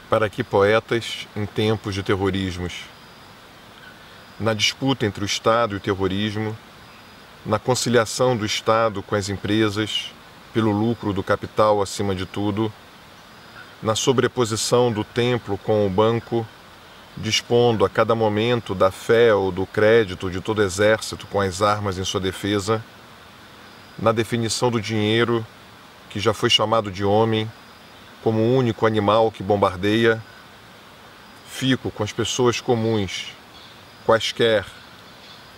Para que poetas em tempos de terrorismos? Na disputa entre o Estado e o terrorismo, na conciliação do Estado com as empresas, pelo lucro do capital acima de tudo, na sobreposição do templo com o banco, dispondo a cada momento da fé ou do crédito de todo exército com as armas em sua defesa, na definição do dinheiro, que já foi chamado de homem, como o único animal que bombardeia, fico com as pessoas comuns, quaisquer,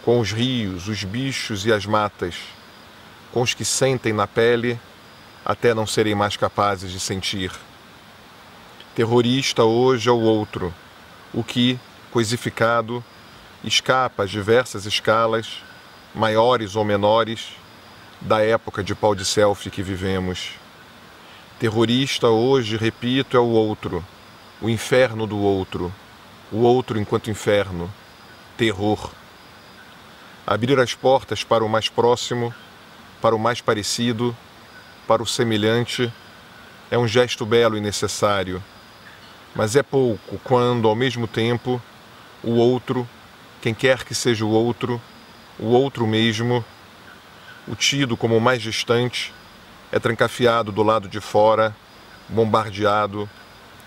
com os rios, os bichos e as matas, com os que sentem na pele até não serem mais capazes de sentir. Terrorista hoje é o outro, o que, coisificado, escapa às diversas escalas, maiores ou menores, da época de pau de selfie que vivemos. Terrorista hoje, repito, é o outro, o inferno do outro, o outro enquanto inferno, terror. Abrir as portas para o mais próximo, para o mais parecido, para o semelhante, é um gesto belo e necessário, mas é pouco quando, ao mesmo tempo, o outro, quem quer que seja o outro mesmo, o tido como o mais distante, é trancafiado do lado de fora, bombardeado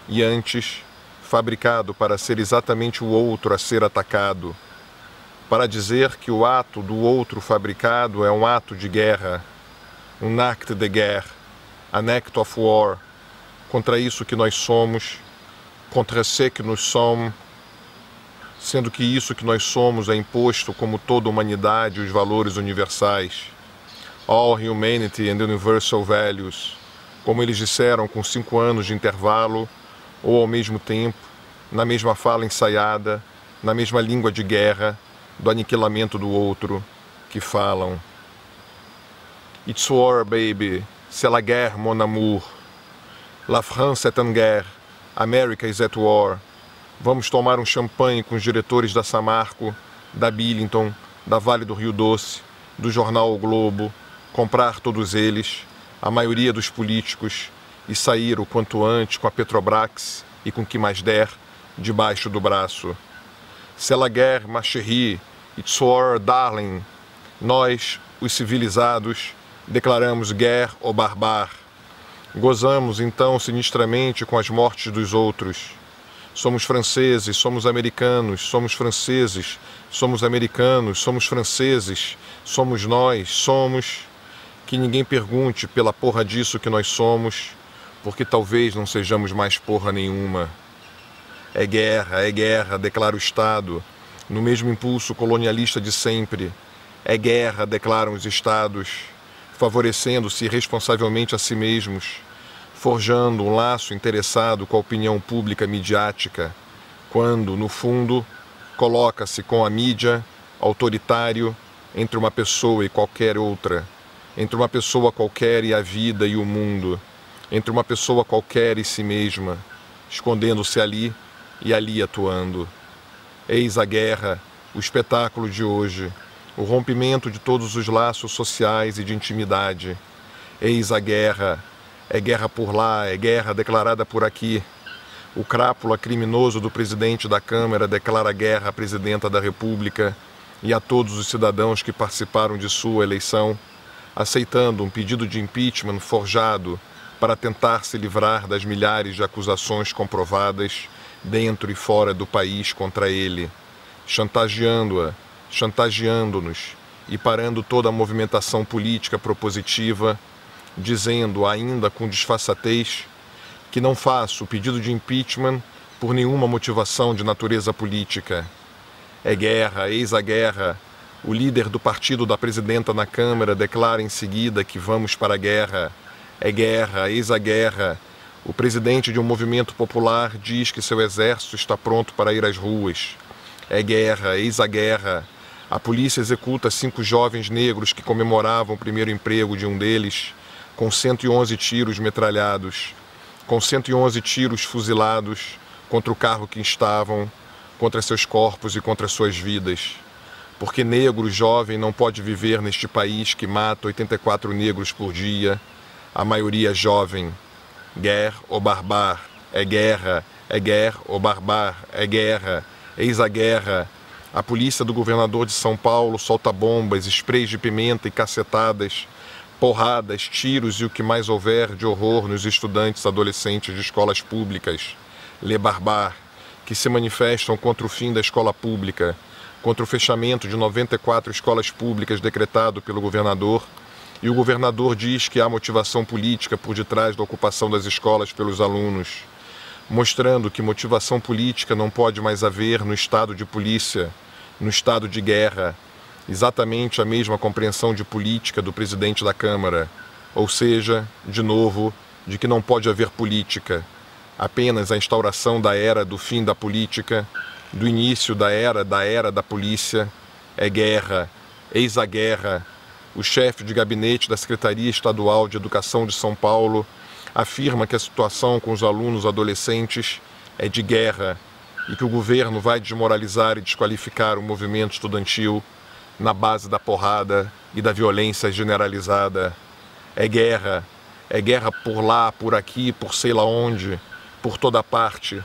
e antes fabricado para ser exatamente o outro a ser atacado, para dizer que o ato do outro fabricado é um ato de guerra, um acte de guerre, an act of war, contra isso que nós somos, contra ce que nous sommes, sendo que isso que nós somos é imposto como toda a humanidade e os valores universais. All humanity and universal values, como eles disseram com 5 anos de intervalo, ou ao mesmo tempo, na mesma fala ensaiada, na mesma língua de guerra, do aniquilamento do outro, que falam. It's war, baby, c'est la guerre, mon amour. La France est en guerre, America is at war. Vamos tomar um champanhe com os diretores da Samarco, da Billington, da Vale do Rio Doce, do jornal O Globo, comprar todos eles, a maioria dos políticos, e sair o quanto antes com a Petrobras e com o que mais der, debaixo do braço. C'est la guerre, ma chérie, it's war, darling. Nós, os civilizados, declaramos guerre au barbare. Gozamos então sinistramente com as mortes dos outros. Somos franceses, somos americanos, somos franceses, somos americanos, somos franceses, somos nós, somos... Que ninguém pergunte pela porra disso que nós somos, porque talvez não sejamos mais porra nenhuma. É guerra, declara o Estado, no mesmo impulso colonialista de sempre. É guerra, declaram os Estados, favorecendo-se irresponsavelmente a si mesmos, forjando um laço interessado com a opinião pública midiática, quando, no fundo, coloca-se com a mídia, autoritário, entre uma pessoa e qualquer outra, entre uma pessoa qualquer e a vida e o mundo, entre uma pessoa qualquer e si mesma, escondendo-se ali e ali atuando. Eis a guerra, o espetáculo de hoje, o rompimento de todos os laços sociais e de intimidade. Eis a guerra, é guerra por lá, é guerra declarada por aqui. O crápula criminoso do presidente da Câmara declara guerra à presidenta da República e a todos os cidadãos que participaram de sua eleição, aceitando um pedido de impeachment forjado para tentar se livrar das milhares de acusações comprovadas dentro e fora do país contra ele, chantageando-a, chantageando-nos e parando toda a movimentação política propositiva, dizendo ainda com disfarçatez que não faço o pedido de impeachment por nenhuma motivação de natureza política. É guerra, eis a guerra. O líder do partido da presidenta na Câmara declara em seguida que vamos para a guerra. É guerra, eis a guerra. O presidente de um movimento popular diz que seu exército está pronto para ir às ruas. É guerra, eis a guerra. A polícia executa 5 jovens negros que comemoravam o primeiro emprego de um deles, com 111 tiros metralhados, com 111 tiros fuzilados contra o carro que estavam, contra seus corpos e contra suas vidas. Porque negro jovem não pode viver neste país que mata 84 negros por dia, a maioria jovem. Guerre au barbare, é guerra, é guerra, ou barbar, é guerra, eis a guerra. A polícia do governador de São Paulo solta bombas, sprays de pimenta e cacetadas, porradas, tiros e o que mais houver de horror nos estudantes adolescentes de escolas públicas, le barbar, que se manifestam contra o fim da escola pública, contra o fechamento de 94 escolas públicas decretado pelo governador, e o governador diz que há motivação política por detrás da ocupação das escolas pelos alunos, mostrando que motivação política não pode mais haver no estado de polícia, no estado de guerra, exatamente a mesma compreensão de política do presidente da Câmara, ou seja, de novo, de que não pode haver política, apenas a instauração da era do fim da política, do início da era da polícia, é guerra, eis a guerra. O chefe de gabinete da Secretaria Estadual de Educação de São Paulo afirma que a situação com os alunos adolescentes é de guerra e que o governo vai desmoralizar e desqualificar o movimento estudantil na base da porrada e da violência generalizada. É guerra por lá, por aqui, por sei lá onde, por toda parte.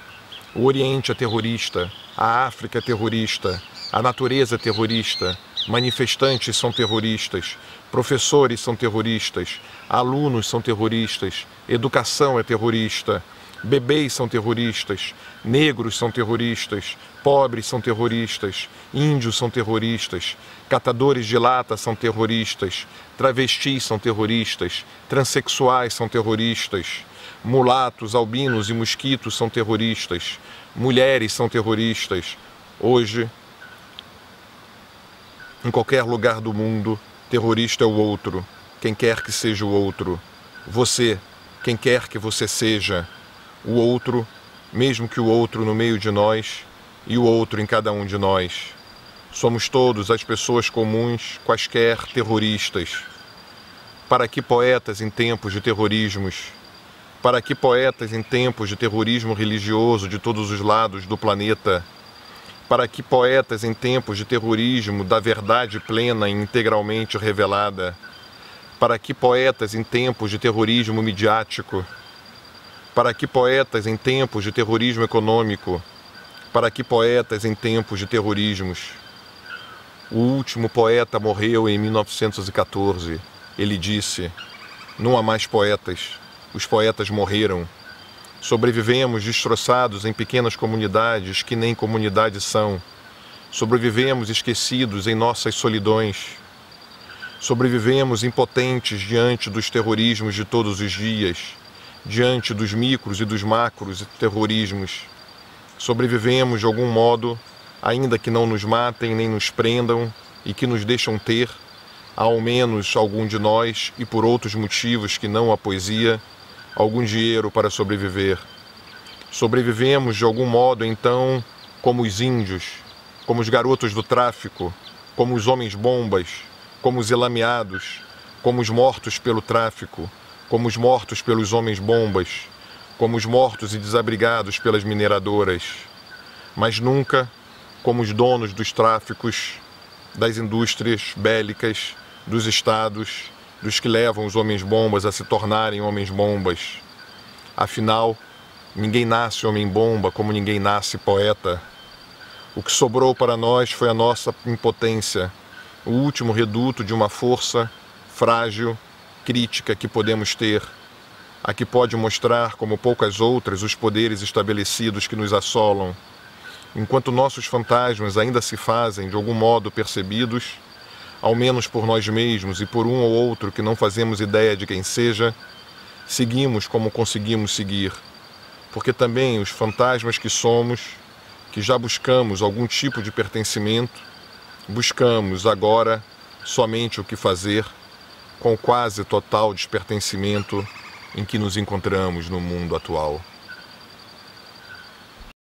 O Oriente é terrorista, a África é terrorista, a natureza é terrorista, manifestantes são terroristas, professores são terroristas, alunos são terroristas, educação é terrorista, bebês são terroristas, negros são terroristas, pobres são terroristas, índios são terroristas, catadores de lata são terroristas, travestis são terroristas, transexuais são terroristas, mulatos, albinos e mosquitos são terroristas, mulheres são terroristas. Hoje, em qualquer lugar do mundo, terrorista é o outro, quem quer que seja o outro. Você, quem quer que você seja. O outro, mesmo que o outro no meio de nós, e o outro em cada um de nós. Somos todos as pessoas comuns, quaisquer terroristas. Para que poetas em tempos de terrorismos? Para que poetas em tempos de terrorismo religioso de todos os lados do planeta? Para que poetas em tempos de terrorismo da verdade plena e integralmente revelada? Para que poetas em tempos de terrorismo midiático? Para que poetas em tempos de terrorismo econômico? Para que poetas em tempos de terrorismos? O último poeta morreu em 1914. Ele disse: não há mais poetas, os poetas morreram. Sobrevivemos destroçados em pequenas comunidades que nem comunidades são. Sobrevivemos esquecidos em nossas solidões. Sobrevivemos impotentes diante dos terrorismos de todos os dias, diante dos micros e dos macros terrorismos. Sobrevivemos de algum modo, ainda que não nos matem nem nos prendam e que nos deixam ter, ao menos algum de nós, e por outros motivos que não a poesia, algum dinheiro para sobreviver. Sobrevivemos de algum modo, então, como os índios, como os garotos do tráfico, como os homens-bombas, como os elameados, como os mortos pelo tráfico, como os mortos pelos homens-bombas, como os mortos e desabrigados pelas mineradoras, mas nunca como os donos dos tráficos, das indústrias bélicas, dos estados, dos que levam os homens-bombas a se tornarem homens-bombas. Afinal, ninguém nasce homem-bomba como ninguém nasce poeta. O que sobrou para nós foi a nossa impotência, o último reduto de uma força frágil, crítica que podemos ter, a que pode mostrar, como poucas outras, os poderes estabelecidos que nos assolam. Enquanto nossos fantasmas ainda se fazem, de algum modo, percebidos, ao menos por nós mesmos e por um ou outro que não fazemos ideia de quem seja, seguimos como conseguimos seguir, porque também os fantasmas que somos, que já buscamos algum tipo de pertencimento, buscamos agora somente o que fazer, com quase total despertencimento em que nos encontramos no mundo atual.